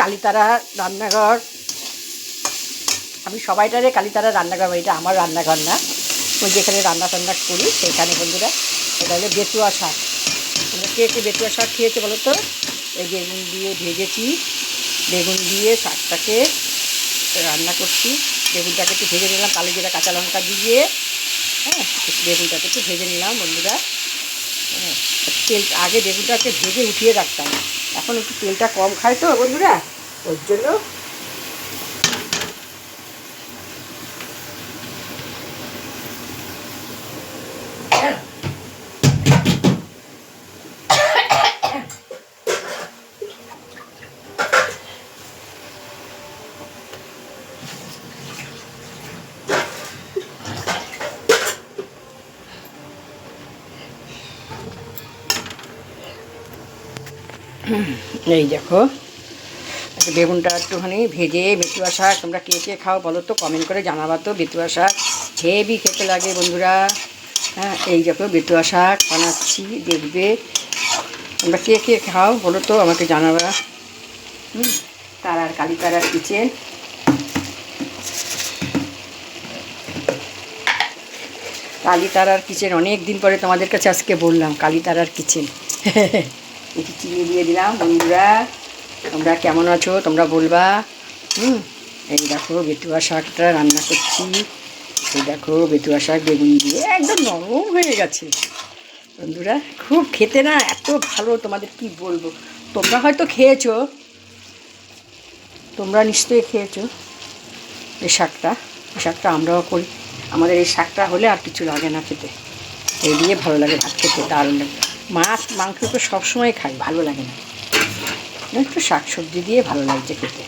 কালীতারা রান্নাঘর। আমি সবাইটারে কালীতারা রান্নাঘর, এটা আমার রান্নাঘর না, ওই যেখানে রান্না টান্না করি সেখানে বন্ধুরা। এটা হলো বেতুয়া শাক। তোমরা কে কে বেতুয়া শাক খেয়েছে বলো তো? এই বেগুন দিয়ে ভেজেছি, বেগুন দিয়ে শাকটাকে রান্না করছি। বেগুনটাকে একটু ভেজে নিলাম কালো জিরা কাঁচা লঙ্কা দিয়ে, হ্যাঁ, বেগুনটাকে একটু ভেজে নিলাম বন্ধুরা। হ্যাঁ, তেল আগে বেগুনটাকে ভেজে উঠিয়ে রাখতাম, এখন একটু তেলটা কম খায় তো বন্ধুরা, ওর জন্য এই দেখো বেগুনটা একটুখানি ভেজে। বেতুয়া শাক তোমরা কে কে খাও বলো তো, কমেন্ট করে জানাবা তো। বেতুয়া শাক হেভি খেতে লাগে বন্ধুরা। হ্যাঁ, এই দেখো বেতুয়া শাক বানাচ্ছি, দেখবে তোমরা কে কে খাও বলো তো, আমাকে জানাবা। তারার কালীতারার কিচেন। কালীতারার কিচেন অনেক দিন পরে তোমাদের কাছে আজকে বললাম, কালীতারার কিচেন। একটু চিনি দিয়ে দিলাম বন্ধুরা। তোমরা কেমন আছো তোমরা বলবা। এই দেখো বেতুয়া শাকটা রান্না করছি। এই দেখো বেতুয়া শাক বেগুন দিয়ে একদম নরম হয়ে গেছে বন্ধুরা। খুব খেতে না এত ভালো, তোমাদের কি বলবো। তোমরা হয়তো খেয়েছো, তোমরা নিশ্চয়ই খেয়েছো এই শাকটা। এই শাকটা আমরাও করি। আমাদের এই শাকটা হলে আর কিছু লাগে না খেতে, এই দিয়ে ভালো লাগে ভাত খেতে, দারুণ লাগে। মাছ মাংস তো সবসময় খাই, ভালো লাগে না, একটু শাক সবজি দিয়ে ভালো লাগছে খেতে।